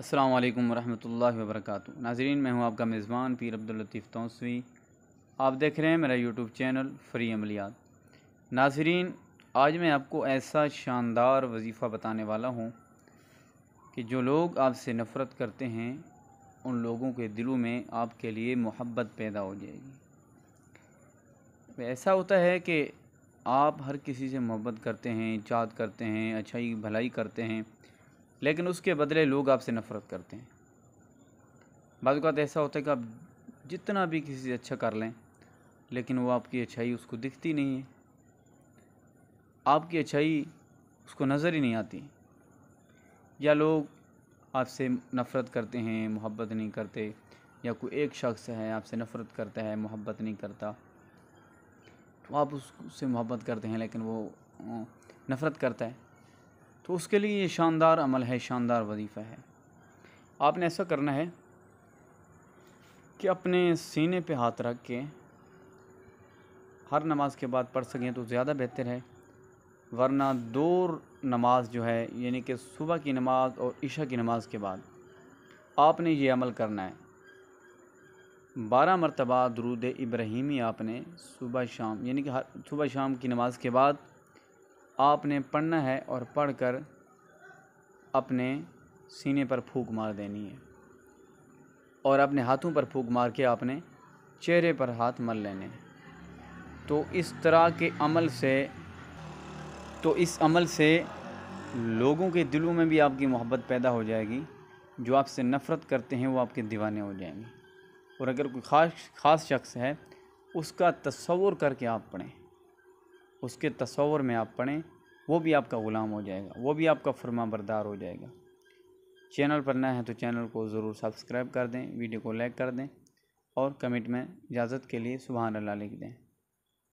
अस्सलाम वालेकुम रहमतुल्लाहि व बरकातुहू। नाज़रीन, मैं हूं आपका मेज़बान पीर अब्दुल लतीफ़ तौसवी। आप देख रहे हैं मेरा यूट्यूब चैनल फ़्री अमलियात। नाज़रीन, आज मैं आपको ऐसा शानदार वजीफ़ा बताने वाला हूं कि जो लोग आपसे नफ़रत करते हैं उन लोगों के दिलों में आपके लिए मोहब्बत पैदा हो जाएगी। ऐसा होता है कि आप हर किसी से मोहब्बत करते हैं, चाहत करते हैं, अच्छाई भलाई करते हैं, लेकिन उसके बदले लोग आपसे नफ़रत करते हैं। बाज़ औक़ात ऐसा होता है कि आप जितना भी किसी से अच्छा कर लें, लेकिन वो आपकी अच्छाई उसको दिखती नहीं है, आपकी अच्छाई उसको नज़र ही नहीं आती। या लोग आपसे नफ़रत करते हैं, मोहब्बत नहीं करते, या कोई एक शख्स है आपसे नफ़रत करता है, मोहब्बत नहीं करता, तो आप उससे मोहब्बत करते हैं लेकिन वो नफ़रत करता है। तो उसके लिए ये शानदार अमल है, शानदार वजीफ़ा है। आपने ऐसा करना है कि अपने सीने पे हाथ रख के हर नमाज के बाद पढ़ सकें तो ज़्यादा बेहतर है, वरना दो नमाज जो है यानी कि सुबह की नमाज और इशा की नमाज के बाद आपने ये अमल करना है। 12 मरतबा दुरूद इब्राहीमी आपने सुबह शाम यानी कि हर सुबह शाम की नमाज के बाद आपने पढ़ना है और पढ़कर अपने सीने पर फूंक मार देनी है और अपने हाथों पर फूंक मार के आपने चेहरे पर हाथ मल लेने हैं। तो इस अमल से लोगों के दिलों में भी आपकी मोहब्बत पैदा हो जाएगी। जो आपसे नफ़रत करते हैं वो आपके दीवाने हो जाएंगे। और अगर कोई ख़ास शख्स है उसका तसव्वुर करके आप पढ़ें, उसके तसव्वुर में आप पढ़ें, वो भी आपका ग़ुलाम हो जाएगा, वो भी आपका फरमाबरदार हो जाएगा। चैनल पर नए हैं तो चैनल को ज़रूर सब्सक्राइब कर दें, वीडियो को लाइक कर दें और कमेंट में इजाज़त के लिए सुभान अल्लाह लिख दें।